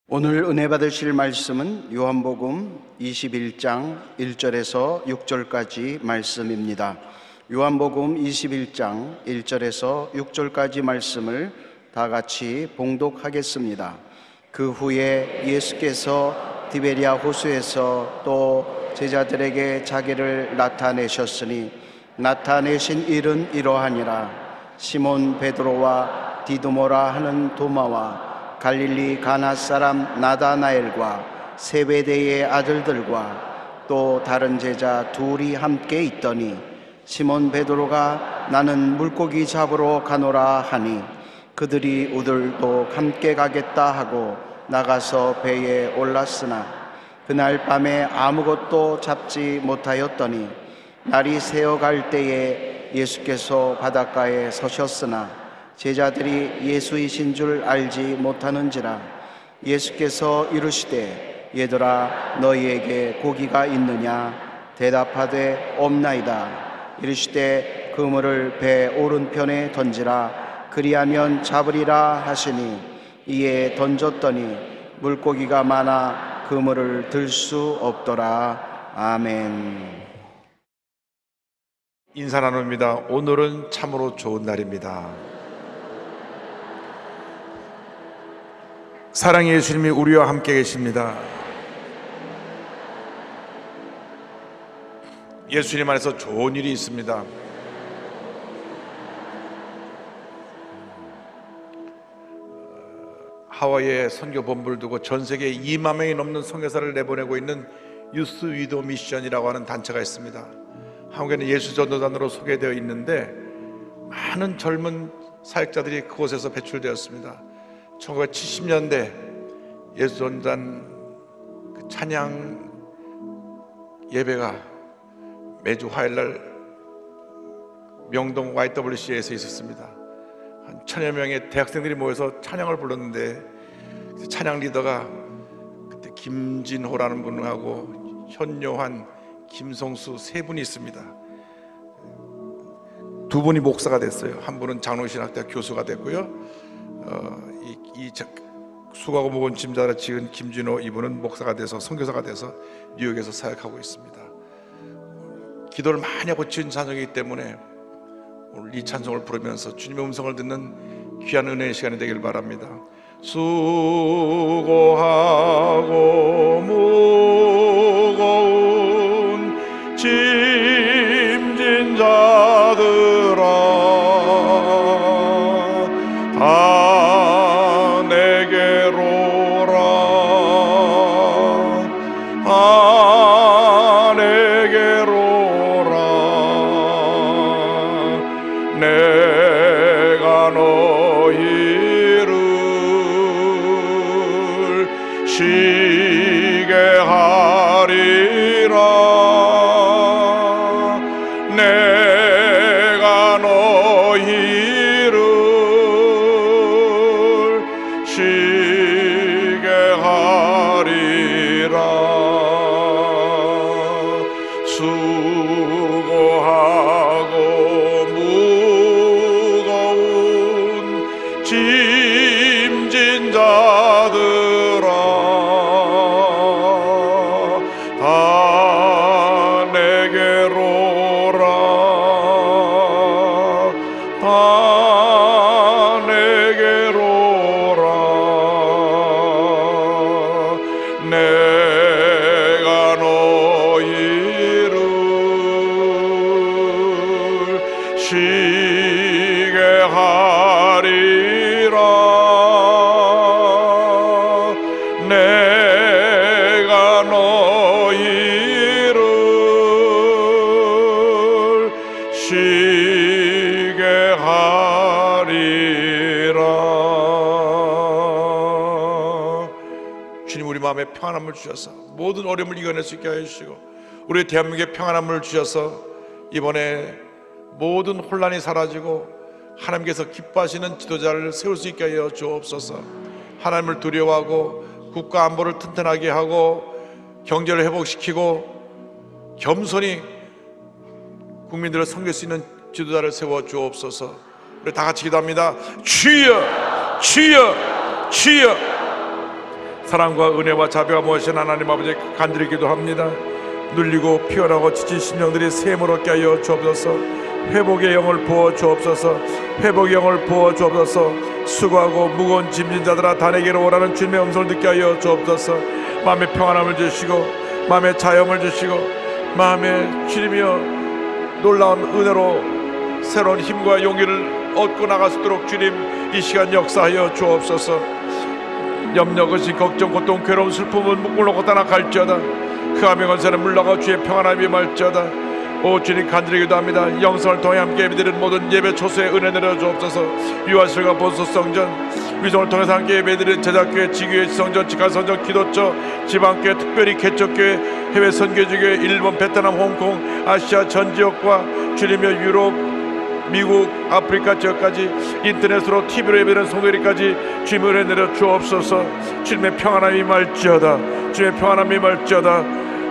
오늘 은혜 받으실 말씀은 요한복음 21장 1절에서 6절까지 말씀입니다. 요한복음 21장 1절에서 6절까지 말씀을 다 같이 봉독하겠습니다. 그 후에 예수께서 디베리아 호수에서 또 제자들에게 자기를 나타내셨으니 나타내신 일은 이러하니라. 시몬 베드로와 디두모라 하는 도마와 갈릴리 가나 사람 나다나엘과 세베대의 아들들과 또 다른 제자 둘이 함께 있더니 시몬 베드로가 나는 물고기 잡으러 가노라 하니 그들이 우들도 함께 가겠다 하고 나가서 배에 올랐으나 그날 밤에 아무것도 잡지 못하였더니 날이 새어갈 때에 예수께서 바닷가에 서셨으나 제자들이 예수이신 줄 알지 못하는지라. 예수께서 이르시되 얘들아 너희에게 고기가 있느냐? 대답하되 없나이다. 이르시되 그물을 배 오른편에 던지라. 그리하면 잡으리라 하시니 이에 던졌더니 물고기가 많아 그물을 들 수 없더라. 아멘. 인사 나눕니다. 오늘은 참으로 좋은 날입니다. 사랑의 예수님이 우리와 함께 계십니다. 예수님 안에서 좋은 일이 있습니다. 하와이에 선교 본부를 두고 전 세계에 2만 명이 넘는 선교사를 내보내고 있는 유스 위도 미션이라고 하는 단체가 있습니다. 한국에는 예수 전도단으로 소개되어 있는데 많은 젊은 사역자들이 그곳에서 배출되었습니다. 1970년대 예수 전도단 찬양 예배가 매주 화요일날 명동 YWCA에서 있었습니다. 한 1000여 명의 대학생들이 모여서 찬양을 불렀는데 찬양 리더가 그때 김진호라는 분하고 현요한, 김성수 세 분이 있습니다. 두 분이 목사가 됐어요. 한 분은 장로신학대학 교수가 됐고요. 수고하고 무거운 짐자라 지은 김진호 이분은 목사가 돼서 선교사가 돼서 뉴욕에서 사역하고 있습니다. 기도를 많이 하고 지은 찬송이기 때문에 오늘 이 찬송을 부르면서 주님의 음성을 듣는 귀한 은혜의 시간이 되길 바랍니다. 수고하고 무거운 짐진 자들아 다 내게로 오라 다 내게로 오라 내가 너희를 쉬게 하리라 내가 너희를 쉬게 하리라 수고하고 무거운 짐진 자들아 다 내게로 오라 다 내게로 오라 내가 너희를 쉬게 하리라 내가 너희를 쉬게 하리라. 주님 우리 마음에 평안함을 주셔서 모든 어려움을 이겨낼 수 있게 해주시고 우리 대한민국에 평안함을 주셔서 이번에 모든 혼란이 사라지고 하나님께서 기뻐하시는 지도자를 세울 수 있게 하여 주옵소서. 하나님을 두려워하고 국가 안보를 튼튼하게 하고 경제를 회복시키고 겸손히 국민들을 섬길 수 있는 지도자를 세워 주옵소서. 우리 다 같이 기도합니다. 주여 주여 주여 사랑과 은혜와 자비가 무엇인 하나님 아버지 간절히 기도합니다. 눌리고 피곤하고 지친 심령들이 샘을 얻게 하여 주옵소서. 회복의 영을 부어 주옵소서. 회복의 영을 부어 주옵소서. 수고하고 무거운 짐진 자들아 다 내게로 오라는 주님의 음성을 듣게 하여 주옵소서. 마음의 평안함을 주시고 마음의 자유함을 주시고 마음의 주님이여 놀라운 은혜로 새로운 힘과 용기를 얻고 나갈 수 있도록 주님 이 시간 역사하여 주옵소서. 염려, 근심, 걱정, 고통, 괴로움, 슬픔은 물러고 떠나갈지어다. 그 암의 권세는 물러가 주의 평안함이 임할지어다. 오 주님 간절히 기도합니다. 영성을 통해 함께 예배드리는 모든 예배 초소에 은혜 내려 주옵소서. 유아실과 보수성전 위성을 통해서 함께 예배드리는 제작교회, 지교회, 지성전, 직할성전, 기도처, 지방교회, 특별히 개척교회, 해외 선교지교회, 일본, 베트남, 홍콩, 아시아 전 지역과 주님의 유럽, 미국, 아프리카 지역까지 인터넷으로 TV로 예배드리는 성도들까지 주님의 은혜 내려 주옵소서. 주님의 평안함이 임할지어다. 주님의 평안함이 임할지어다.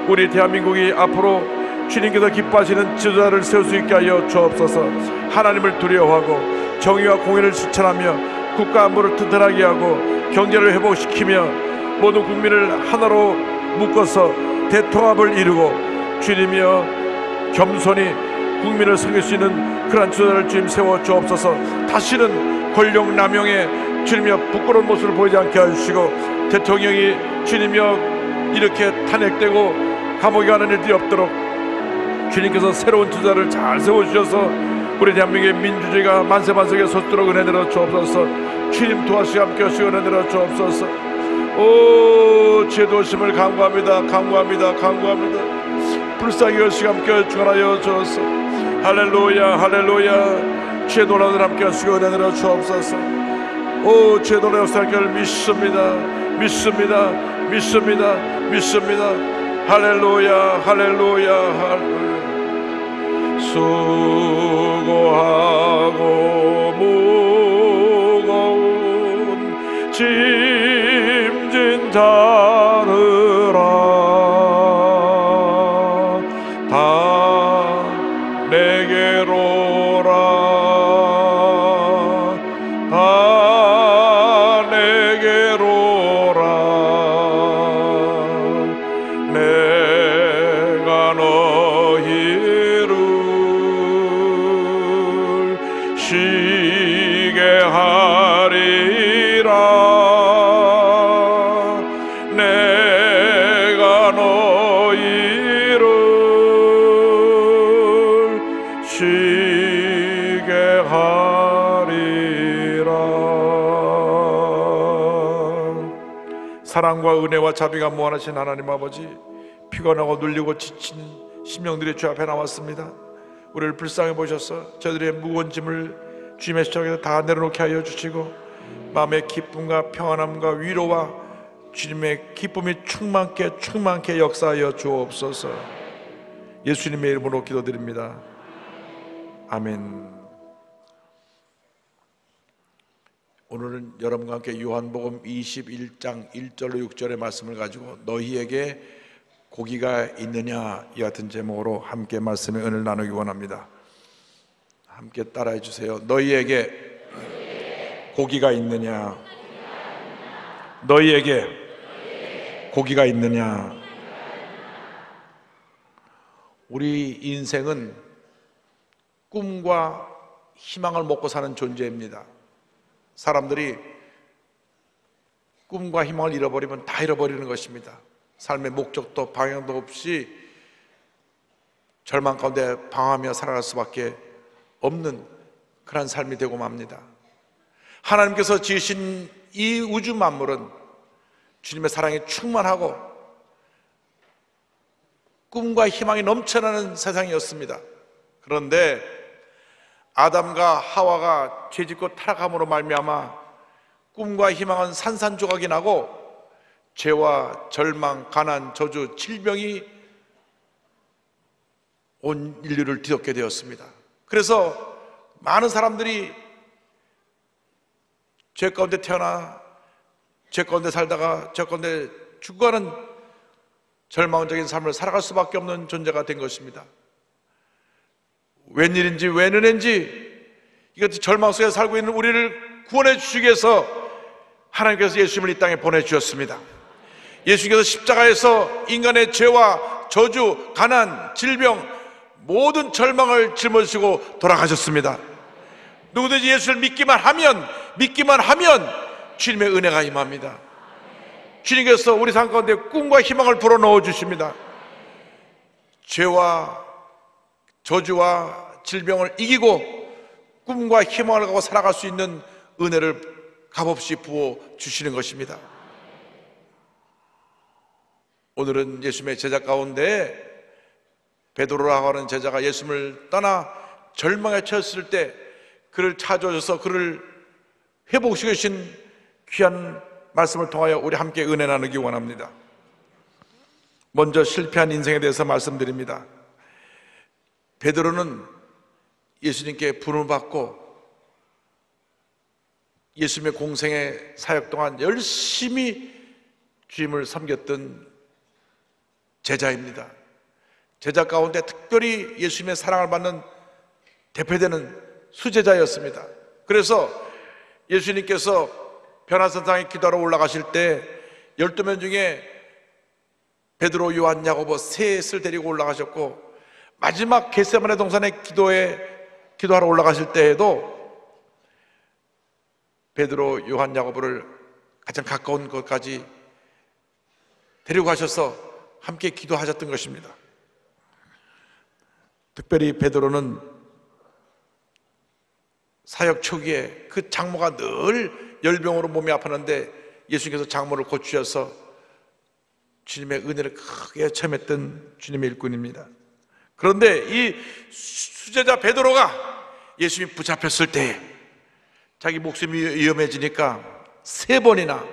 우리 대한민국이 앞으로 주님께서 기뻐하시는 지도자를 세울 수 있게 하여 주옵소서. 하나님을 두려워하고 정의와 공의를 실천하며 국가 안보를 튼튼하게 하고 경제를 회복시키며 모든 국민을 하나로 묶어서 대통합을 이루고 주님이여 겸손히 국민을 섬길 수 있는 그러한 지도자를 주님 세워 주옵소서. 다시는 권력 남용에 주님이여 부끄러운 모습을 보이지 않게 해주시고 대통령이 주님이여 이렇게 탄핵되고 감옥에 가는 일들이 없도록 주님께서 새로운 지도자를 잘 세워주셔서 우리 대한민국의 민주주의가 만세만세하게 솟도록 은혜 내려 주옵소서. 주님 도와주시고 함께 하시고 은혜 내려 주옵소서. 오 주의 도우심을 간구합니다. 간구합니다. 간구합니다. 불쌍히 하시고 함께 주관하여 주옵소서. 할렐루야 할렐루야. 주의 놀라운 함께 하시고 은혜 내려 주옵소서. 오 주의 놀라운 역사를 믿습니다. 믿습니다. 믿습니다. 믿습니다. 할렐루야 할렐루야 할렐루야. 수고하고 무거운 짐진 자들아 다 내게로 오라. 다 내게로 오라. 내가 너희를 쉬게 하리라. 내가 너희를 쉬게 하리라. 사랑과 은혜와 자비가 무한하신 하나님 아버지, 피곤하고 눌리고 지친 심령들이 주 앞에 나왔습니다. 우리를 불쌍히 보셔서 저들의 무거운 짐을 주님의 십자가에서 다 내려놓게 하여 주시고 마음의 기쁨과 평안함과 위로와 주님의 기쁨이 충만케 역사하여 주옵소서. 예수님의 이름으로 기도드립니다. 아멘. 오늘은 여러분과 함께 요한복음 21장 1절로 6절의 말씀을 가지고 너희에게 고기가 있느냐 이 같은 제목으로 함께 말씀의 은혜를 나누기 원합니다. 함께 따라해 주세요. 너희에게 고기가 있느냐. 너희에게 고기가 있느냐. 우리 인생은 꿈과 희망을 먹고 사는 존재입니다. 사람들이 꿈과 희망을 잃어버리면 다 잃어버리는 것입니다. 삶의 목적도 방향도 없이 절망 가운데 방황하며 살아갈 수밖에 없는 그런 삶이 되고 맙니다. 하나님께서 지으신 이 우주 만물은 주님의 사랑이 충만하고 꿈과 희망이 넘쳐나는 세상이었습니다. 그런데 아담과 하와가 죄짓고 타락함으로 말미암아 꿈과 희망은 산산조각이 나고 죄와 절망, 가난, 저주, 질병이 온 인류를 뒤덮게 되었습니다. 그래서 많은 사람들이 죄 가운데 태어나 죄 가운데 살다가 죄 가운데 죽어가는 절망적인 삶을 살아갈 수밖에 없는 존재가 된 것입니다. 웬일인지 왜 은혜인지 이것도 절망 속에 살고 있는 우리를 구원해 주시기 위해서 하나님께서 예수님을 이 땅에 보내주셨습니다. 예수님께서 십자가에서 인간의 죄와 저주, 가난, 질병, 모든 절망을 짊어지시고 돌아가셨습니다. 누구든지 예수를 믿기만 하면 주님의 은혜가 임합니다. 주님께서 우리 삶 가운데 꿈과 희망을 불어넣어 주십니다. 죄와 저주와 질병을 이기고 꿈과 희망을 갖고 살아갈 수 있는 은혜를 값없이 부어 주시는 것입니다. 오늘은 예수님의 제자 가운데 베드로라고 하는 제자가 예수님을 떠나 절망에 처했을 때 그를 찾아오셔서 그를 회복시켜 주신 귀한 말씀을 통하여 우리 함께 은혜 나누기 원합니다. 먼저 실패한 인생에 대해서 말씀드립니다. 베드로는 예수님께 부름을 받고 예수님의 공생의 사역 동안 열심히 주님을 섬겼던 제자입니다. 제자 가운데 특별히 예수님의 사랑을 받는 대표되는 수제자였습니다. 그래서 예수님께서 변화산상에 기도하러 올라가실 때 12명 중에 베드로, 요한, 야고보 셋을 데리고 올라가셨고, 마지막 겟세마네 동산에 기도하러 올라가실 때에도 베드로, 요한, 야고보를 가장 가까운 곳까지 데리고 가셔서 함께 기도하셨던 것입니다. 특별히 베드로는 사역 초기에 그 장모가 늘 열병으로 몸이 아팠는데 예수님께서 장모를 고치셔서 주님의 은혜를 크게 체험했던 주님의 일꾼입니다. 그런데 이 수제자 베드로가 예수님이 붙잡혔을 때 자기 목숨이 위험해지니까 3번이나,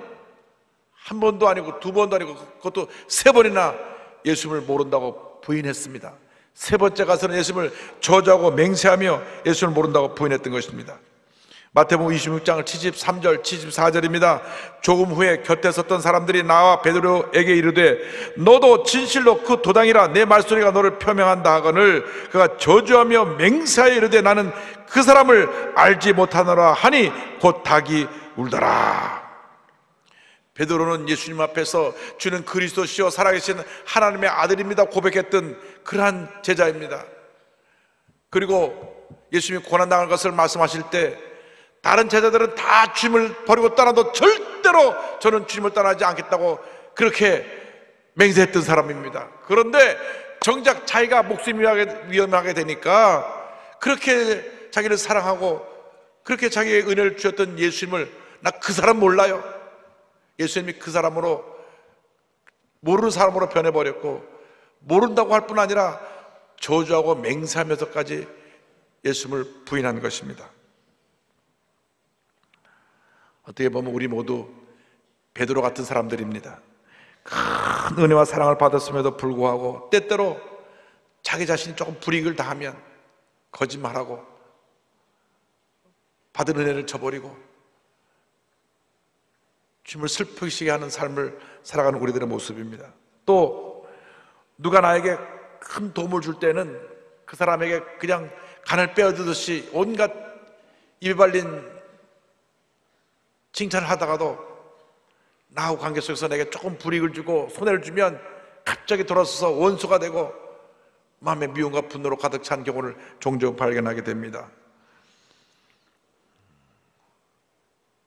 한 번도 아니고 2번도 아니고 그것도 3번이나 예수님을 모른다고 부인했습니다. 3번째 가서는 예수님을 저주하고 맹세하며 예수님을 모른다고 부인했던 것입니다. 마태복음 26장 73절 74절입니다. 조금 후에 곁에 섰던 사람들이 나와 베드로에게 이르되 너도 진실로 그 도당이라 내 말소리가 너를 표명한다 하거늘 그가 저주하며 맹세하여 이르되 나는 그 사람을 알지 못하노라 하니 곧 닭이 울더라. 베드로는 예수님 앞에서 주는 그리스도시요 살아계신 하나님의 아들입니다 고백했던 그러한 제자입니다. 그리고 예수님이 고난당할 것을 말씀하실 때 다른 제자들은 다 주님을 버리고 떠나도 절대로 저는 주님을 떠나지 않겠다고 그렇게 맹세했던 사람입니다. 그런데 정작 자기가 목숨이 위험하게 되니까 그렇게 자기를 사랑하고 그렇게 자기의 은혜를 주셨던 예수님을 나 그 사람 몰라요. 예수님이 그 사람으로 모르는 사람으로 변해버렸고 모른다고 할 뿐 아니라 저주하고 맹세하면서까지 예수님을 부인한 것입니다. 어떻게 보면 우리 모두 베드로 같은 사람들입니다. 큰 은혜와 사랑을 받았음에도 불구하고 때때로 자기 자신이 조금 불이익을 당하면 거짓말하고 받은 은혜를 저버리고 주님을 슬프시게 하는 삶을 살아가는 우리들의 모습입니다. 또 누가 나에게 큰 도움을 줄 때는 그 사람에게 그냥 간을 빼어드듯이 온갖 입에 발린 칭찬을 하다가도 나하고 관계 속에서 내게 조금 불이익을 주고 손해를 주면 갑자기 돌아서서 원수가 되고 마음의 미움과 분노로 가득 찬 경우를 종종 발견하게 됩니다.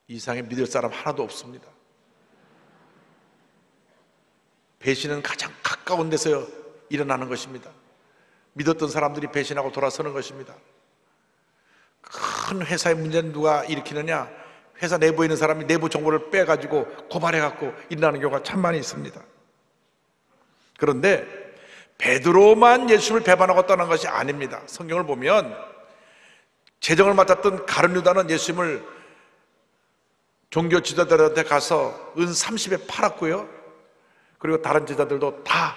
이 세상에 믿을 사람 하나도 없습니다. 배신은 가장 가까운 데서 일어나는 것입니다. 믿었던 사람들이 배신하고 돌아서는 것입니다. 큰 회사의 문제는 누가 일으키느냐? 회사 내부에 있는 사람이 내부 정보를 빼가지고 고발해갖고 일어나는 경우가 참 많이 있습니다. 그런데 베드로만 예수님을 배반하고 떠난 것이 아닙니다. 성경을 보면 재정을 맡았던 가룟 유다는 예수님을 종교 지도자들한테 가서 은 30에 팔았고요. 그리고 다른 제자들도 다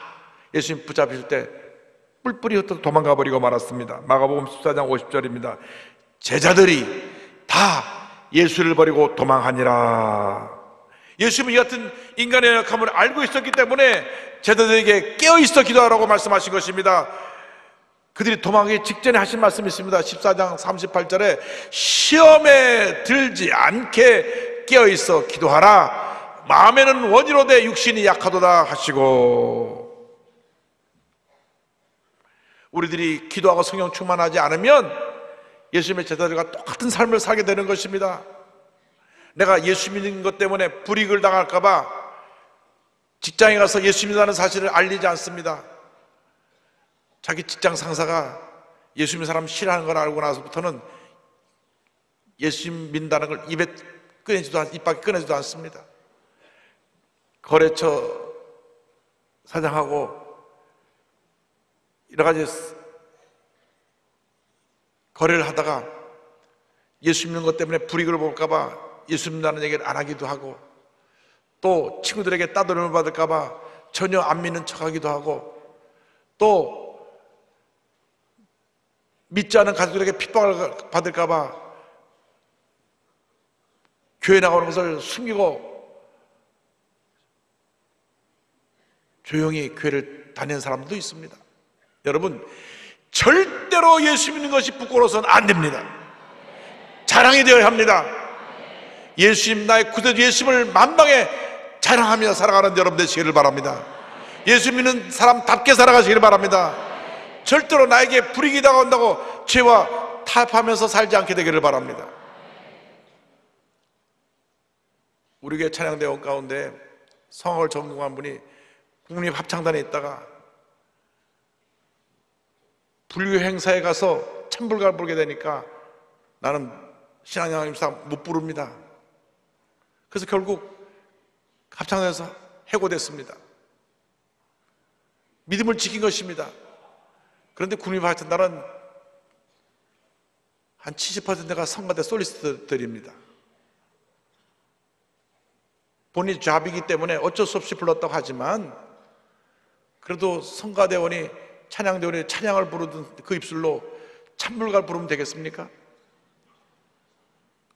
예수님 붙잡힐 때 뿔뿔이 흩어져 도망가 버리고 말았습니다. 마가복음 14장 50절입니다. 제자들이 다 예수를 버리고 도망하니라. 예수님은 이 같은 인간의 연약함을 알고 있었기 때문에 제자들에게 깨어있어 기도하라고 말씀하신 것입니다. 그들이 도망하기 직전에 하신 말씀이 있습니다. 14장 38절에 시험에 들지 않게 깨어있어 기도하라. 마음에는 원이로되 육신이 약하도다 하시고, 우리들이 기도하고 성령 충만하지 않으면 예수님의 제자들과 똑같은 삶을 살게 되는 것입니다. 내가 예수 믿는 것 때문에 불이익을 당할까 봐 직장에 가서 예수 믿는다는 사실을 알리지 않습니다. 자기 직장 상사가 예수 믿는 사람 싫어하는 걸 알고 나서부터는 예수 믿는다는 걸 입 밖에 꺼내지도 않습니다. 거래처 사장하고 여러 가지 거래를 하다가 예수 믿는 것 때문에 불이익을 볼까 봐 예수 믿는다는 얘기를 안 하기도 하고, 또 친구들에게 따돌림을 받을까 봐 전혀 안 믿는 척하기도 하고, 또 믿지 않은 가족들에게 핍박을 받을까 봐 교회 나가는 것을 숨기고 조용히 교회를 다니는 사람도 있습니다. 여러분, 절대로 예수 믿는 것이 부끄러워서는 안 됩니다. 자랑이 되어야 합니다. 예수님, 나의 구세주 예수님을 만방에 자랑하며 살아가는 여러분 되시기를 바랍니다. 예수 믿는 사람답게 살아가시기를 바랍니다. 절대로 나에게 불이익이 다가온다고 죄와 타협하면서 살지 않게 되기를 바랍니다. 우리 교회 찬양대원 가운데 성악을 전공한 분이 국립합창단에 있다가 불교 행사에 가서 찬불가를 부르게 되니까 나는 신앙영향임사 못 부릅니다. 그래서 결국 합창단에서 해고됐습니다. 믿음을 지킨 것입니다. 그런데 국립합창단은 한 70%가 성가대 솔리스트들입니다. 본인이 잡이기 때문에 어쩔 수 없이 불렀다고 하지만, 그래도 성가대원이 찬양대원이 찬양을 부르던 그 입술로 찬불가를 부르면 되겠습니까?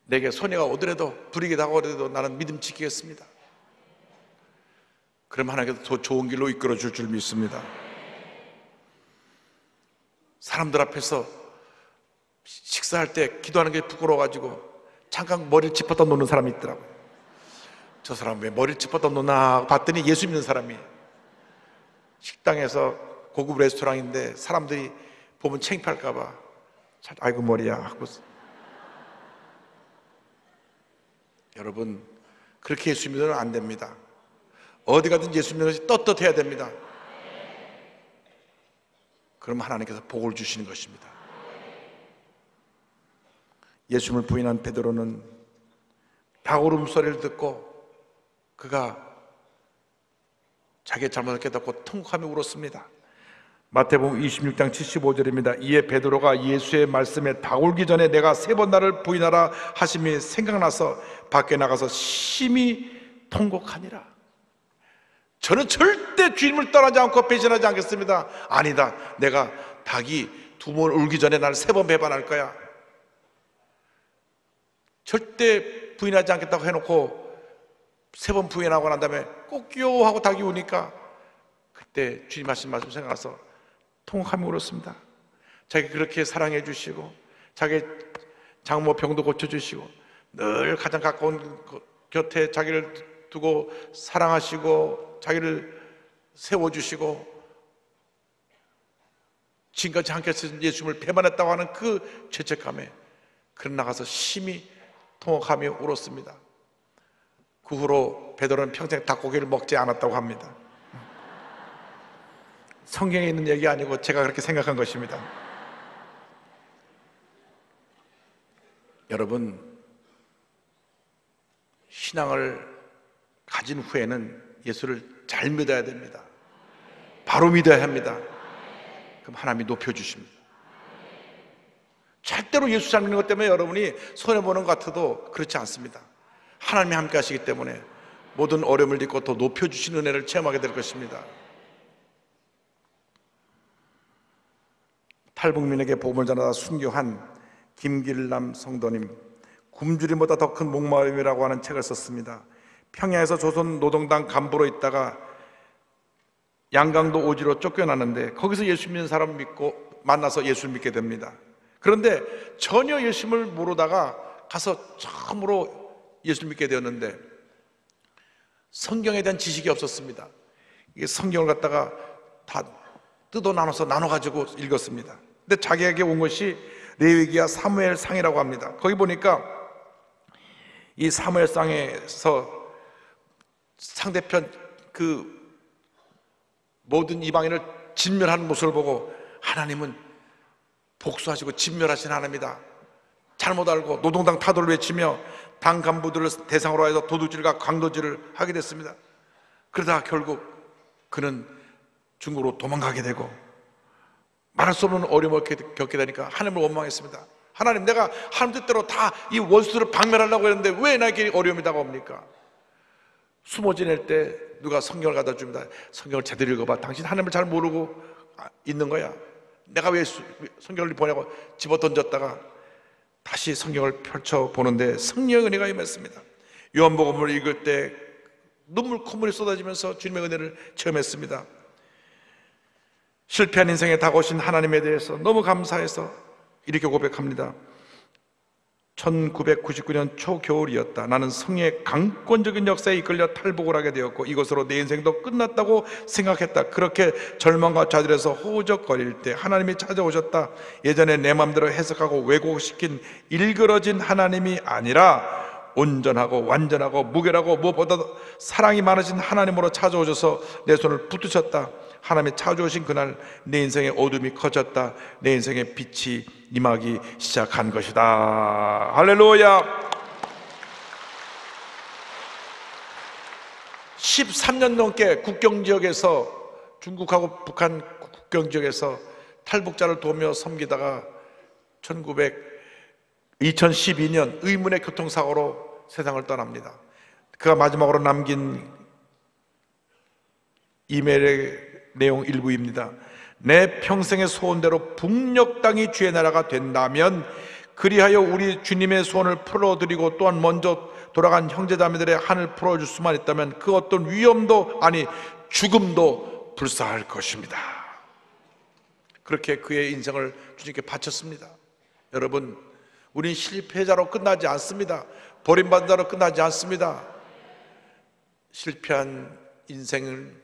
내게 손해가 오더라도 불이익이 다가오더라도 나는 믿음 지키겠습니다. 그럼 하나님께서 더 좋은 길로 이끌어 줄 줄 믿습니다. 사람들 앞에서 식사할 때 기도하는 게 부끄러워가지고 잠깐 머리를 짚었다 놓는 사람이 있더라고요. 저 사람 왜 머리를 짚었다 놓나 하고 봤더니 예수 믿는 사람이, 식당에서 고급 레스토랑인데 사람들이 보면 창피할까 봐 아이고 머리야 하고. 여러분, 그렇게 예수 믿으면 안 됩니다. 어디 가든 예수 믿는 것이 떳떳해야 됩니다. 그럼 하나님께서 복을 주시는 것입니다. 예수님을 부인한 베드로는 닭울음 소리를 듣고 그가 자기의 잘못을 깨닫고 통곡하며 울었습니다. 마태복음 26장 75절입니다. 이에 베드로가 예수의 말씀에 닭울기 전에 내가 3번 나를 부인하라 하심이 생각나서 밖에 나가서 심히 통곡하니라. 저는 절대 주님을 떠나지 않고 배신하지 않겠습니다. 아니다, 내가 닭이 2번 울기 전에 나를 3번 배반할 거야. 절대 부인하지 않겠다고 해놓고 3번 부인하고 난 다음에 꼭요 하고 닭이 우니까 그때 주님 하신 말씀 생각나서 통곡하며 울었습니다. 자기 그렇게 사랑해 주시고 자기 장모 병도 고쳐주시고 늘 가장 가까운 곁에 자기를 두고 사랑하시고 자기를 세워주시고 지금까지 함께 쓰신 예수님을 배반했다고 하는 그 죄책감에 그는 나가서 심히 통곡하며 울었습니다. 그 후로 베드로는 평생 닭고기를 먹지 않았다고 합니다. 성경에 있는 얘기 아니고 제가 그렇게 생각한 것입니다. 여러분, 신앙을 가진 후에는 예수를 잘 믿어야 됩니다. 바로 믿어야 합니다. 그럼 하나님이 높여주십니다. 절대로 예수 잘 믿는 것 때문에 여러분이 손해보는 것 같아도 그렇지 않습니다. 하나님이 함께 하시기 때문에 모든 어려움을 딛고 더 높여주시는 은혜를 체험하게 될 것입니다. 탈북민에게 복음을 전하다 순교한 김길남 성도님, 굶주림보다 더 큰 목마름이라고 하는 책을 썼습니다. 평야에서 조선 노동당 간부로 있다가 양강도 오지로 쫓겨나는데 거기서 예수 믿는 사람을 믿고 만나서 예수를 믿게 됩니다. 그런데 전혀 예수님을 모르다가 가서 처음으로 예수를 믿게 되었는데 성경에 대한 지식이 없었습니다. 이게 성경을 갖다가 다 뜯어 나눠서 나눠가지고 읽었습니다. 근데 자기에게 온 것이 레위기야 사무엘상이라고 합니다. 거기 보니까 이 사무엘상에서 상대편 그 모든 이방인을 진멸하는 모습을 보고 하나님은 복수하시고 진멸하신 하나님이다. 잘못 알고 노동당 타도를 외치며 당 간부들을 대상으로 해서 도둑질과 강도질을 하게 됐습니다. 그러다 결국 그는 중국으로 도망가게 되고 말할 수 없는 어려움을 겪게 되니까 하나님을 원망했습니다. 하나님, 내가 하나님 뜻대로 다 이 원수들을 박멸하려고 했는데 왜 나에게 어려움이 다가옵니까? 숨어 지낼 때 누가 성경을 갖다 줍니다. 성경을 제대로 읽어봐. 당신 하나님을 잘 모르고 있는 거야. 내가 왜 성경을 보냐고 집어 던졌다가 다시 성경을 펼쳐보는데 성령의 은혜가 임했습니다. 요한복음을 읽을 때 눈물 콧물이 쏟아지면서 주님의 은혜를 체험했습니다. 실패한 인생에 다가오신 하나님에 대해서 너무 감사해서 이렇게 고백합니다. 1999년 초겨울이었다. 나는 성의 강권적인 역사에 이끌려 탈북을 하게 되었고 이것으로 내 인생도 끝났다고 생각했다. 그렇게 절망과 좌절해서 호적거릴 때 하나님이 찾아오셨다. 예전에 내 마음대로 해석하고 왜곡시킨 일그러진 하나님이 아니라 온전하고 완전하고 무결하고 무엇보다 사랑이 많으신 하나님으로 찾아오셔서 내 손을 붙드셨다. 하나님이 찾아오신 그날 내 인생의 어둠이 커졌다. 내 인생의 빛이 임하기 시작한 것이다. 할렐루야. 13년 넘게 국경지역에서 중국하고 북한 국경지역에서 탈북자를 도우며 섬기다가 2012년 의문의 교통사고로 세상을 떠납니다. 그가 마지막으로 남긴 이메일의 내용 일부입니다. 내 평생의 소원대로 북녘 땅이 주의 나라가 된다면 그리하여 우리 주님의 소원을 풀어드리고 또한 먼저 돌아간 형제자매들의 한을 풀어줄 수만 있다면 그 어떤 위험도 아니 죽음도 불사할 것입니다. 그렇게 그의 인생을 주님께 바쳤습니다. 여러분, 우린 실패자로 끝나지 않습니다. 버림받은 자로 끝나지 않습니다. 실패한 인생을,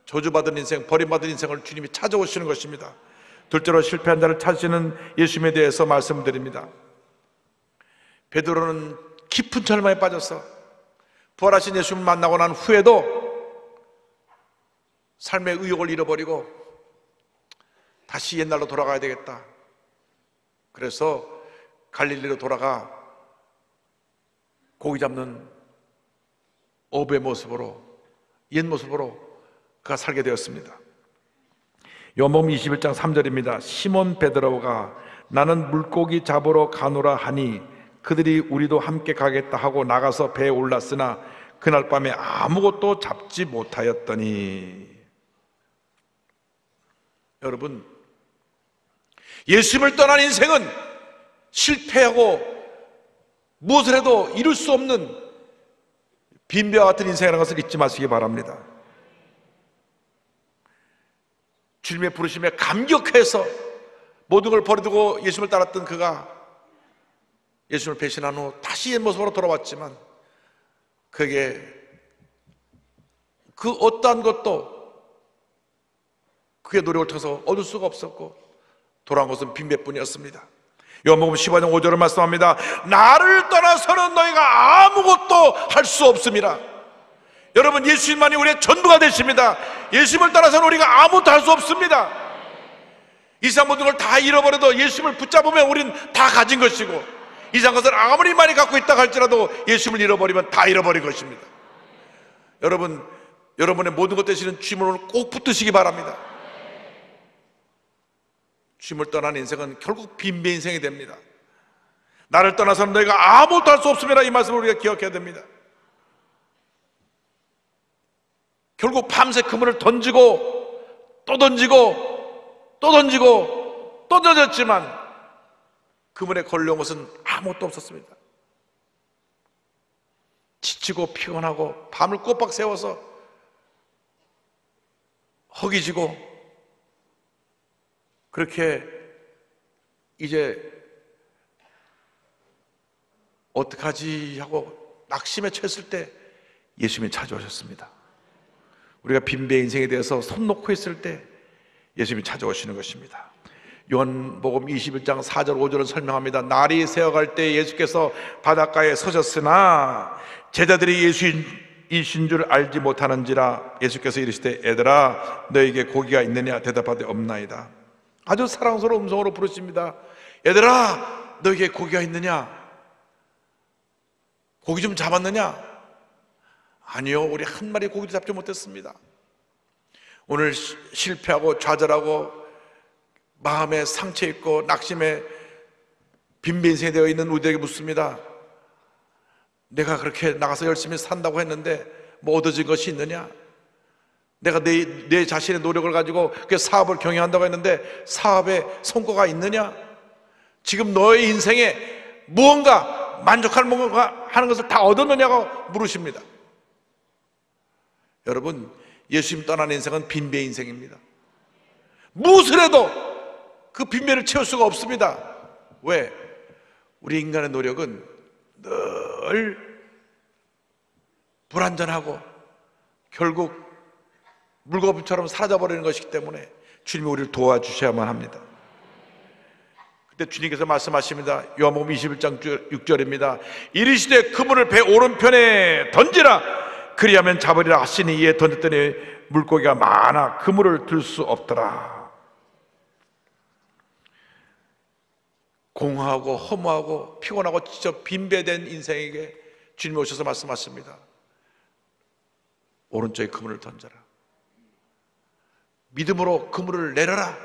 저주받은 인생, 버림받은 인생을 주님이 찾아오시는 것입니다. 둘째로 실패한 자를 찾으시는 예수님에 대해서 말씀드립니다. 베드로는 깊은 절망에 빠져서 부활하신 예수님을 만나고 난 후에도 삶의 의욕을 잃어버리고 다시 옛날로 돌아가야 되겠다. 그래서 갈릴리로 돌아가 고기 잡는 어부의 모습으로, 옛 모습으로 그가 살게 되었습니다. 요한복음 21장 3절입니다. 시몬 베드로가 나는 물고기 잡으러 가노라 하니 그들이 우리도 함께 가겠다 하고 나가서 배에 올랐으나 그날 밤에 아무것도 잡지 못하였더니. 여러분, 예수님을 떠난 인생은 실패하고 무엇을 해도 이룰 수 없는 빈배와 같은 인생이라는 것을 잊지 마시기 바랍니다. 주님의 부르심에 감격해서 모든 걸 버리고 예수님을 따랐던 그가 예수님을 배신한 후 다시 옛 모습으로 돌아왔지만 그에게 그 어떠한 것도 그의 노력을 통해서 얻을 수가 없었고 돌아온 것은 빈배뿐이었습니다. 요한복음 15장 5절을 말씀합니다. 나를 떠나서는 너희가 아무것도 할 수 없습니다. 여러분, 예수님만이 우리의 전부가 되십니다. 예수님을 따라서는 우리가 아무것도 할 수 없습니다. 이 세상 모든 걸 다 잃어버려도 예수님을 붙잡으면 우리는 다 가진 것이고 이 세상 것을 아무리 많이 갖고 있다 할지라도 예수님을 잃어버리면 다 잃어버린 것입니다. 여러분, 여러분의 모든 것 되시는 주님을 꼭 붙드시기 바랍니다. 주님을 떠난 인생은 결국 빈배 인생이 됩니다. 나를 떠나서는 너희가 아무것도 할 수 없습니다. 이 말씀을 우리가 기억해야 됩니다. 결국 밤새 그물을 던지고 또 던지고 또 던지고 또 던졌지만 그물에 걸려온 것은 아무것도 없었습니다. 지치고 피곤하고 밤을 꼬박 새워서 허기지고 그렇게 이제 어떡하지 하고 낙심에 처했을 때 예수님이 찾아오셨습니다. 우리가 빈배 인생에 대해서 손 놓고 있을 때 예수님이 찾아오시는 것입니다. 요한복음 21장 4절 5절은 설명합니다. 날이 새어갈 때 예수께서 바닷가에 서셨으나 제자들이 예수이신 줄 알지 못하는지라 예수께서 이르시되 애들아 너에게 고기가 있느냐 대답하되 없나이다. 아주 사랑스러운 음성으로 부르십니다. 얘들아 너에게 고기가 있느냐? 고기 좀 잡았느냐? 아니요, 우리 한 마리 고기도 잡지 못했습니다. 오늘 실패하고 좌절하고 마음에 상처 있고 낙심에 빈배 인생이 되어 있는 우리에게 묻습니다. 내가 그렇게 나가서 열심히 산다고 했는데 뭐 얻어진 것이 있느냐? 내가 내 자신의 노력을 가지고 그 사업을 경영한다고 했는데 사업에 성과가 있느냐? 지금 너의 인생에 무언가 만족할 뭔가 하는 것을 다 얻었느냐고 물으십니다. 여러분, 예수님 떠난 인생은 빈배 인생입니다. 무엇을 해도 그 빈배를 채울 수가 없습니다. 왜? 우리 인간의 노력은 늘 불완전하고 결국 물거품처럼 사라져버리는 것이기 때문에 주님이 우리를 도와주셔야만 합니다. 그때 주님께서 말씀하십니다. 요한복음 21장 6절입니다. 이르시되 그물을 배 오른편에 던지라 그리하면 잡으리라 하시니 이에 던졌더니 물고기가 많아 그물을 들 수 없더라. 공허하고 허무하고 피곤하고 진짜 빈배된 인생에게 주님이 오셔서 말씀하십니다. 오른쪽에 그물을 던져라. 믿음으로 그물을 내려라.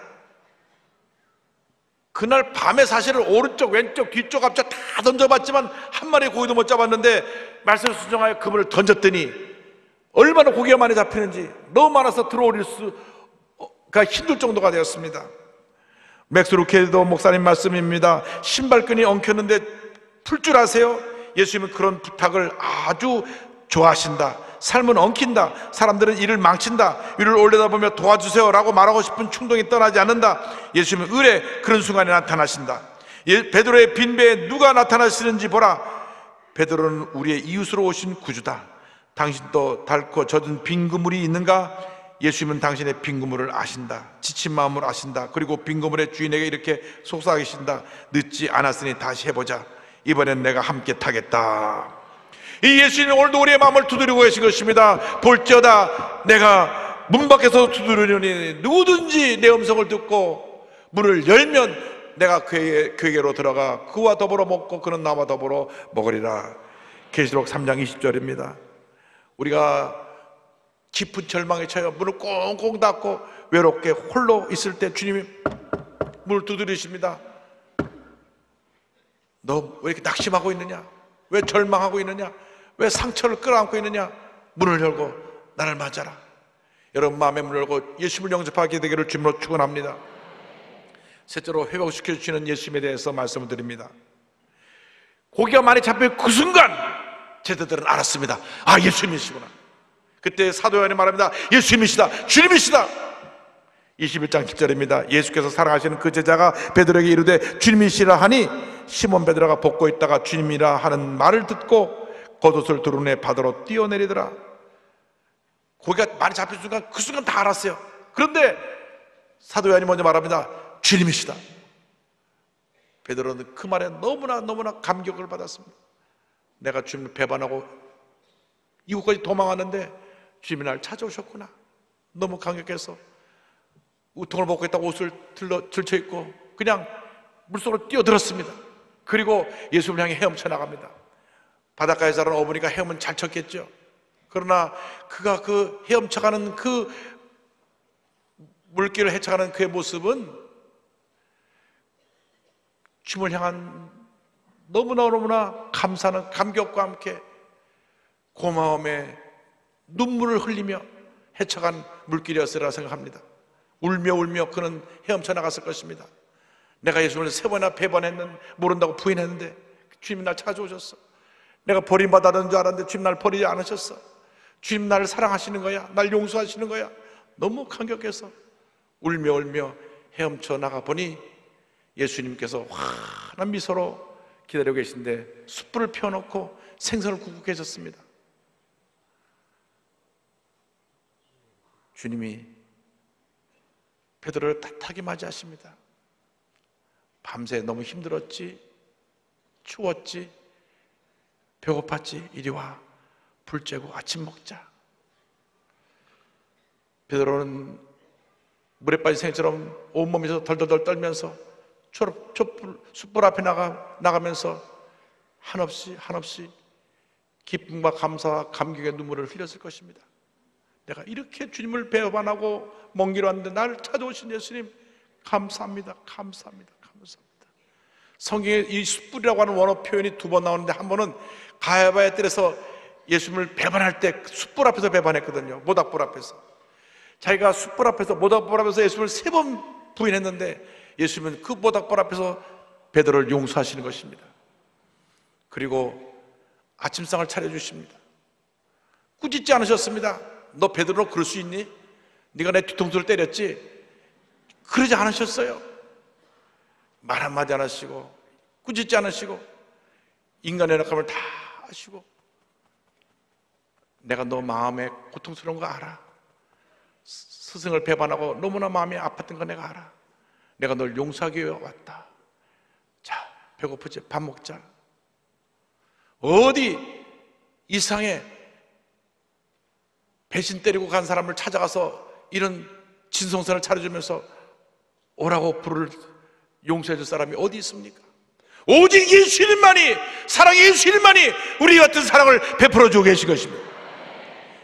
그날 밤에 사실은 오른쪽, 왼쪽, 뒤쪽, 앞쪽 다 던져봤지만 한 마리 고기도 못 잡았는데 말씀을 순종하여 그물을 던졌더니 얼마나 고기가 많이 잡히는지 너무 많아서 들어올릴 수가 힘들 정도가 되었습니다. 맥스 루케도 목사님 말씀입니다. 신발끈이 엉켰는데 풀 줄 아세요? 예수님은 그런 부탁을 아주 좋아하신다. 삶은 엉킨다. 사람들은 일을 망친다. 위를 올려다보며 도와주세요 라고 말하고 싶은 충동이 떠나지 않는다. 예수님은 의뢰 그런 순간에 나타나신다. 베드로의 빈배에 누가 나타나시는지 보라. 베드로는 우리의 이웃으로 오신 구주다. 당신도 닳고 젖은 빈 그물이 있는가? 예수님은 당신의 빈 그물을 아신다. 지친 마음을 아신다. 그리고 빈 그물의 주인에게 이렇게 속삭이신다. 늦지 않았으니 다시 해보자. 이번엔 내가 함께 타겠다. 이 예수님이 오늘도 우리의 마음을 두드리고 계신 것입니다. 볼지어다 내가 문 밖에서 두드리려니 누구든지 내 음성을 듣고 문을 열면 내가 그에게로 들어가 그와 더불어 먹고 그는 나와 더불어 먹으리라. 계시록 3장 20절입니다. 우리가 깊은 절망에 처해 문을 꽁꽁 닫고 외롭게 홀로 있을 때 주님이 문을 두드리십니다. 너 왜 이렇게 낙심하고 있느냐? 왜 절망하고 있느냐? 왜 상처를 끌어안고 있느냐? 문을 열고 나를 맞아라. 여러분 마음의 문을 열고 예수님을 영접하게 되기를 주님으로 축원합니다. 셋째로 회복시켜 주시는 예수님에 대해서 말씀을 드립니다. 고기가 많이 잡힌 그 순간 제자들은 알았습니다. 아, 예수님이시구나. 그때 사도 요한이 말합니다. 예수님이시다. 주님이시다. 21장 7절입니다. 예수께서 사랑하시는 그 제자가 베드로에게 이르되 주님이시라 하니 시몬 베드로가 벗고 있다가 주님이라 하는 말을 듣고 겉옷을 두르네 바다로 뛰어내리더라. 고기가 많이 잡힌 순간 그 순간 다 알았어요. 그런데 사도 요한이 먼저 말합니다. 주님이시다. 베드로는 그 말에 너무나 감격을 받았습니다. 내가 주님을 배반하고 이곳까지 도망왔는데 주님이 날 찾아오셨구나. 너무 감격해서 우통을 벗고 있다가 옷을 들쳐 입고 그냥 물속으로 뛰어들었습니다. 그리고 예수님을 향해 헤엄쳐 나갑니다. 바닷가에 자란 어머니가 헤엄은 잘 쳤겠죠. 그러나 그가 그 헤엄쳐가는 그 물길을 헤쳐가는 그의 모습은 주님을 향한 너무나 감사하는 감격과 함께 고마움에 눈물을 흘리며 헤쳐간 물길이었으리라 생각합니다. 울며 그는 헤엄쳐 나갔을 것입니다. 내가 예수님을 3번이나 배반했는 모른다고 부인했는데 주님이 날 찾아오셨어. 내가 버림받았는 줄 알았는데 주님 날 버리지 않으셨어. 주님 나를 사랑하시는 거야. 날 용서하시는 거야. 너무 감격해서 울며 헤엄쳐 나가 보니 예수님께서 환한 미소로 기다리고 계신데 숯불을 피워놓고 생선을 굽고 계셨습니다. 주님이 베드로를 따뜻하게 맞이하십니다. 밤새 너무 힘들었지, 추웠지, 배고팠지, 이리 와, 불 쬐고 아침 먹자. 베드로는 물에 빠진 생처럼 온몸에서 덜덜덜 떨면서 숯불 앞에 나가면서 한없이 기쁨과 감사와 감격의 눈물을 흘렸을 것입니다. 내가 이렇게 주님을 배반하고 먼 길 왔는데 나를 찾아오신 예수님 감사합니다. 감사합니다. 감사합니다. 성경에 이 숯불이라고 하는 원어 표현이 2번 나오는데 한 번은 가야바의 뜰에서 예수님을 배반할 때 숯불 앞에서 배반했거든요. 모닥불 앞에서. 자기가 숯불 앞에서 모닥불 앞에서 예수님을 3번 부인했는데 예수님은 그 모닥불 앞에서 베드로를 용서하시는 것입니다. 그리고 아침상을 차려주십니다. 꾸짖지 않으셨습니다. 너 베드로 그럴 수 있니? 네가 내 뒤통수를 때렸지? 그러지 않으셨어요. 말 한마디 안 하시고 꾸짖지 않으시고 인간의 낙함을 다 하시고 내가 너 마음에 고통스러운 거 알아. 스승을 배반하고 너무나 마음이 아팠던 거 내가 알아. 내가 널 용서하기 위해 왔다. 자, 배고프지? 밥 먹자. 어디 이상에 배신 때리고 간 사람을 찾아가서 이런 진성선을 차려주면서 오라고 부를 용서해 줄 사람이 어디 있습니까? 오직 예수님만이, 사랑의 예수님만이 우리 같은 사랑을 베풀어 주고 계신 것입니다.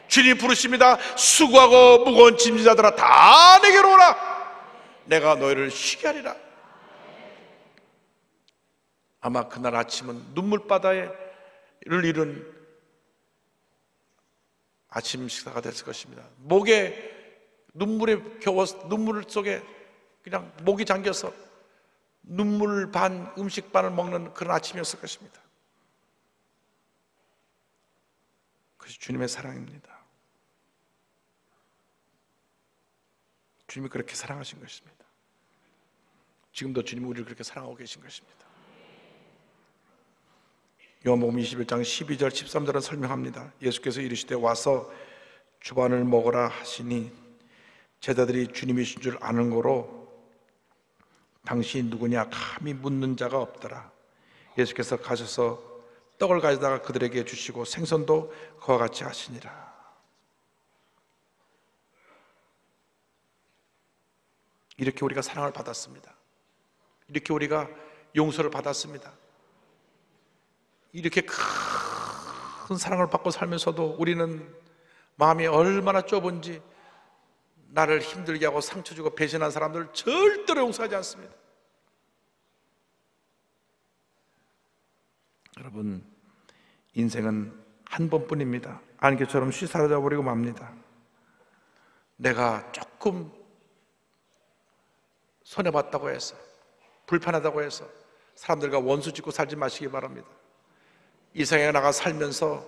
주님 부르십니다. 수고하고 무거운 짐지자들아 다 내게로 오라. 내가 너희를 쉬게 하리라. 아마 그날 아침은 눈물바다를 잃은 아침 식사가 됐을 것입니다. 목에 눈물에 겨워서 눈물 속에 그냥 목이 잠겨서 눈물 반 음식 반을 먹는 그런 아침이었을 것입니다. 그것이 주님의 사랑입니다. 주님이 그렇게 사랑하신 것입니다. 지금도 주님이 우리를 그렇게 사랑하고 계신 것입니다. 요한복음 21장 12절 13절은 설명합니다. 예수께서 이르시되 와서 주반을 먹으라 하시니 제자들이 주님이신 줄 아는 거로 당신이 누구냐 감히 묻는 자가 없더라. 예수께서 가셔서 떡을 가져다가 그들에게 주시고 생선도 그와 같이 하시니라. 이렇게 우리가 사랑을 받았습니다. 이렇게 우리가 용서를 받았습니다. 이렇게 큰 사랑을 받고 살면서도 우리는 마음이 얼마나 좁은지 나를 힘들게 하고 상처 주고 배신한 사람들을 절대로 용서하지 않습니다. 여러분, 인생은 한 번뿐입니다. 안개처럼 쉬 사라져 버리고 맙니다. 내가 조금 손해봤다고 해서, 불편하다고 해서 사람들과 원수 짓고 살지 마시기 바랍니다. 이 세상에 나가 살면서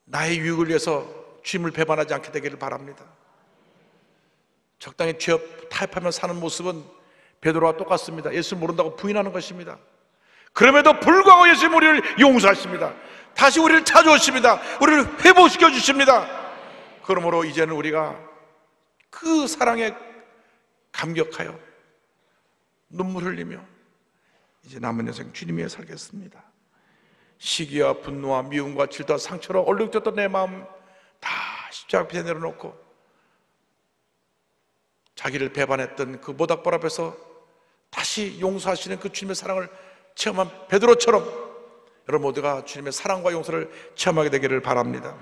나의 유익을 위해서 주님을 배반하지 않게 되기를 바랍니다. 적당히 취업 타협하며 사는 모습은 베드로와 똑같습니다. 예수를 모른다고 부인하는 것입니다. 그럼에도 불구하고 예수님 우리를 용서하십니다. 다시 우리를 찾아오십니다. 우리를 회복시켜 주십니다. 그러므로 이제는 우리가 그 사랑에 감격하여 눈물 흘리며 이제 남은 여생 주님 위해 살겠습니다. 시기와 분노와 미움과 질투와 상처로 얼룩졌던 내 마음 다 십자가 앞에 내려놓고 자기를 배반했던 그 모닥불 앞에서 다시 용서하시는 그 주님의 사랑을 체험한 베드로처럼 여러분 모두가 주님의 사랑과 용서를 체험하게 되기를 바랍니다.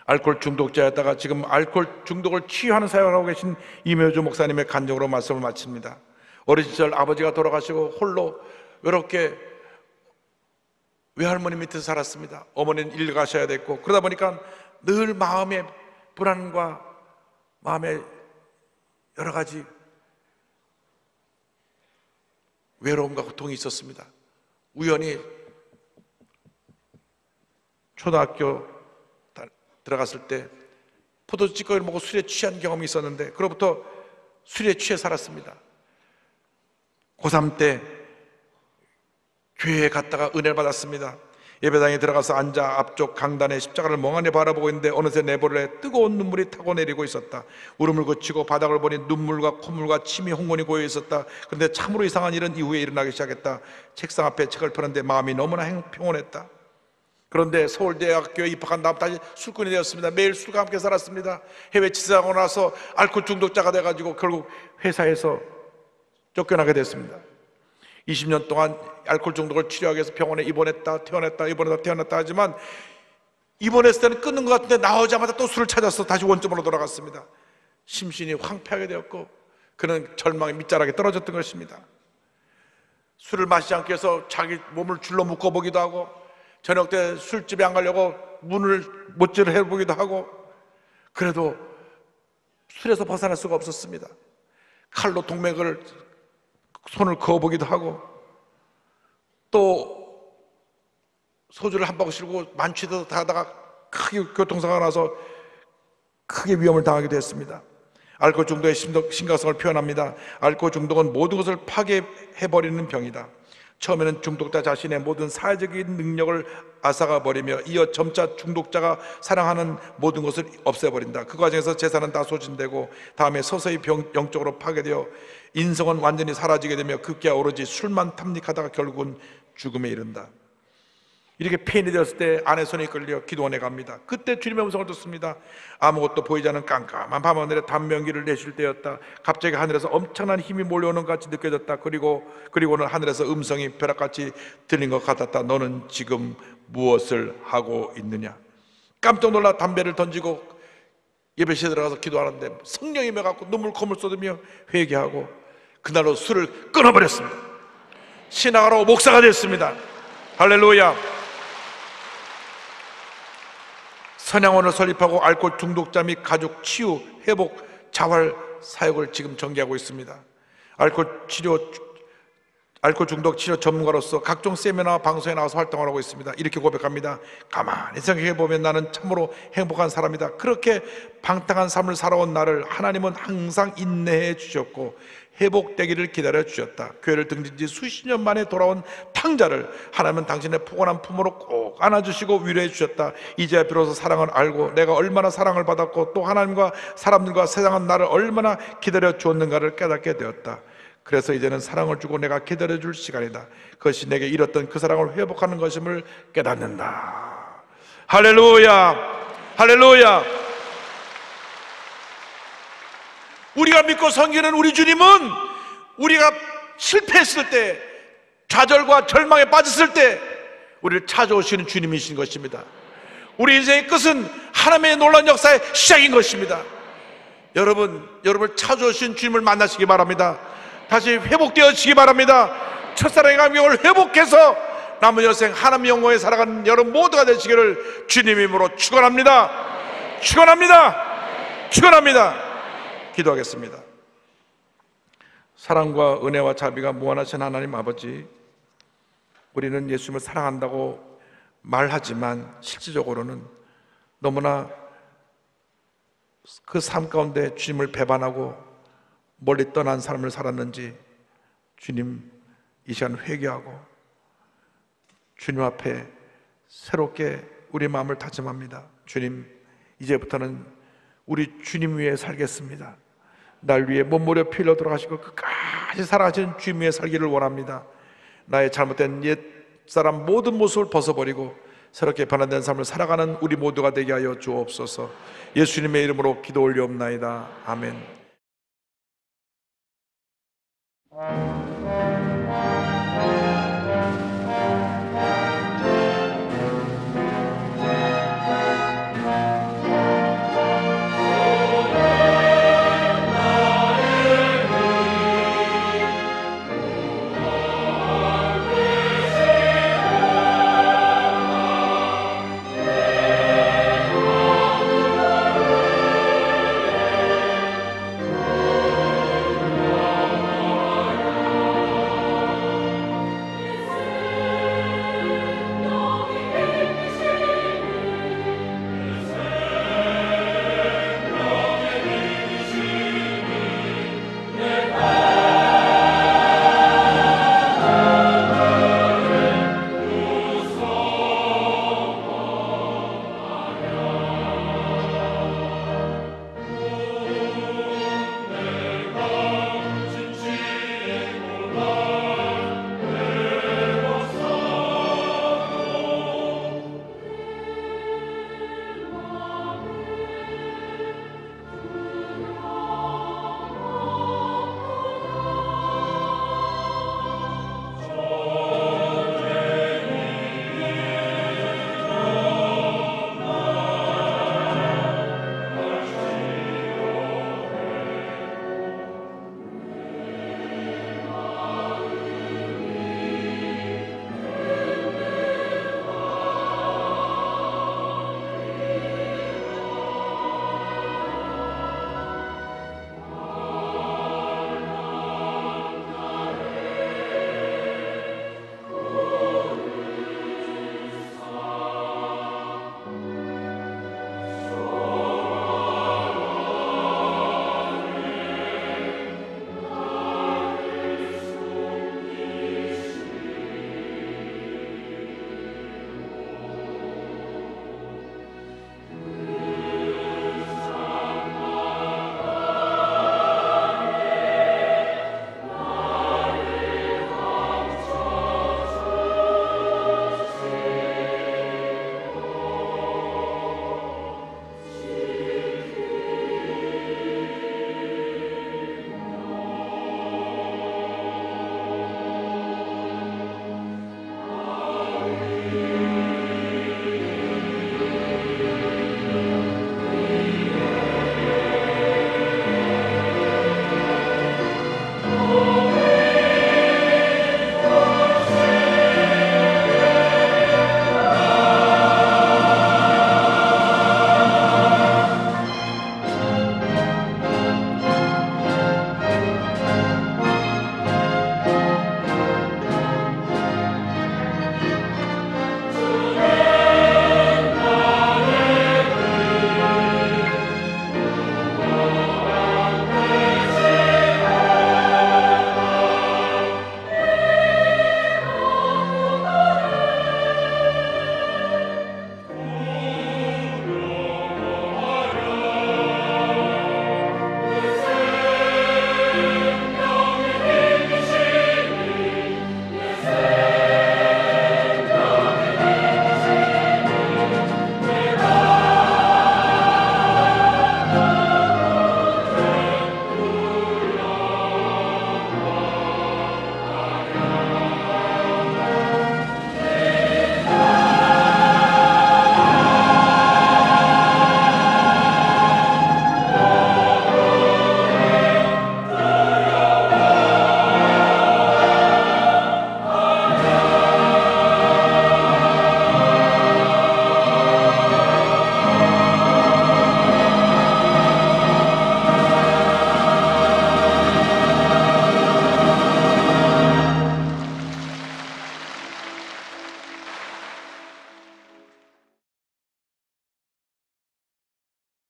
알코올 중독자였다가 지금 알코올 중독을 치유하는 사역을 하고 계신 이묘주 목사님의 간증으로 말씀을 마칩니다. 어린 시절 아버지가 돌아가시고 홀로 외롭게 외할머니 밑에서 살았습니다. 어머니는 일 가셔야 됐고 그러다 보니까 늘 마음의 불안과 마음의 여러 가지 외로움과 고통이 있었습니다. 우연히 초등학교 들어갔을 때 포도주 찌꺼기를 먹고 술에 취한 경험이 있었는데 그로부터 술에 취해 살았습니다. 고3 때 교회에 갔다가 은혜를 받았습니다. 예배당에 들어가서 앉아 앞쪽 강단에 십자가를 멍하니 바라보고 있는데 어느새 내 볼에 뜨거운 눈물이 타고 내리고 있었다. 울음을 그치고 바닥을 보니 눈물과 콧물과 침이 홍건히 고여 있었다. 그런데 참으로 이상한 일은 이후에 일어나기 시작했다. 책상 앞에 책을 펴는데 마음이 너무나 평온했다. 그런데 서울대학교에 입학한 다음 다시 술꾼이 되었습니다. 매일 술과 함께 살았습니다. 해외 치사하고 나서 알코올 중독자가 돼가지고 결국 회사에서 쫓겨나게 됐습니다. 20년 동안 알코올 중독을 치료하기 위해서 병원에 입원했다 태어났다 하지만 입원했을 때는 끊는 것 같은데 나오자마자 또 술을 찾아서 다시 원점으로 돌아갔습니다. 심신이 황폐하게 되었고 그는 절망의 밑자락에 떨어졌던 것입니다. 술을 마시지 않기 위해서 자기 몸을 줄로 묶어보기도 하고 저녁 때 술집에 안 가려고 문을 못질을 해보기도 하고 그래도 술에서 벗어날 수가 없었습니다. 칼로 동맥을 손을 그어보기도 하고 또 소주를 한 방울 싣고 만취도 하다가 크게 교통사고가 나서 크게 위험을 당하기도 했습니다. 알코올 중독의 심각성을 표현합니다. 알코올 중독은 모든 것을 파괴해버리는 병이다. 처음에는 중독자 자신의 모든 사회적인 능력을 앗아가버리며 이어 점차 중독자가 사랑하는 모든 것을 없애버린다. 그 과정에서 재산은 다 소진되고 다음에 서서히 영적으로 파괴되어 인성은 완전히 사라지게 되며 급기야 오로지 술만 탐닉하다가 결국은 죽음에 이른다. 이렇게 폐인이 되었을 때 아내 손에 끌려 기도원에 갑니다. 그때 주님의 음성을 듣습니다. 아무것도 보이지 않는 깜깜한 밤하늘에 단명기를 내실 때였다. 갑자기 하늘에서 엄청난 힘이 몰려오는 것 같이 느껴졌다. 그리고는 하늘에서 음성이 벼락같이 들린 것 같았다. 너는 지금 무엇을 하고 있느냐? 깜짝 놀라 담배를 던지고 예배실에 들어가서 기도하는데 성령이 임해갖고 눈물 콧물 쏟으며 회개하고 그날로 술을 끊어버렸습니다. 신앙하러 목사가 됐습니다. 할렐루야. 선양원을 설립하고 알코올 중독자 및 가족 치유, 회복, 자활 사역을 지금 전개하고 있습니다. 알코올 중독 치료 전문가로서 각종 세미나와 방송에 나와서 활동을 하고 있습니다. 이렇게 고백합니다. 가만히 생각해보면 나는 참으로 행복한 사람이다. 그렇게 방탕한 삶을 살아온 나를 하나님은 항상 인내해 주셨고 회복되기를 기다려 주셨다. 교회를 등진 지 수십 년 만에 돌아온 탕자를 하나님은 당신의 포근한 품으로 꼭 안아주시고 위로해 주셨다. 이제야 비로소 사랑을 알고 내가 얼마나 사랑을 받았고 또 하나님과 사람들과 세상은 나를 얼마나 기다려 주었는가를 깨닫게 되었다. 그래서 이제는 사랑을 주고 내가 기다려줄 시간이다. 그것이 내게 잃었던 그 사랑을 회복하는 것임을 깨닫는다. 할렐루야, 할렐루야. 우리가 믿고 섬기는 우리 주님은 우리가 실패했을 때, 좌절과 절망에 빠졌을 때 우리를 찾아오시는 주님이신 것입니다. 우리 인생의 끝은 하나님의 놀라운 역사의 시작인 것입니다. 여러분을 찾아오신 주님을 만나시기 바랍니다. 다시 회복되어지기 바랍니다. 첫사랑의 감격을 회복해서 남은 여생 하나님의 영광에 살아가는 여러분 모두가 되시기를 주님의 이름으로 축원합니다. 축원합니다. 축원합니다. 기도하겠습니다. 사랑과 은혜와 자비가 무한하신 하나님 아버지, 우리는 예수님을 사랑한다고 말하지만 실질적으로는 너무나 그 삶 가운데 주님을 배반하고 멀리 떠난 삶을 살았는지 주님 이 시간 회개하고 주님 앞에 새롭게 우리 마음을 다짐합니다. 주님, 이제부터는 우리 주님 위에 살겠습니다. 날 위해 몸부려 피 흘려 돌아가시고 끝까지 살아가시는 주님 위에 살기를 원합니다. 나의 잘못된 옛사람 모든 모습을 벗어버리고 새롭게 변화된 삶을 살아가는 우리 모두가 되게 하여 주옵소서. 예수님의 이름으로 기도 올리옵나이다. 아멘.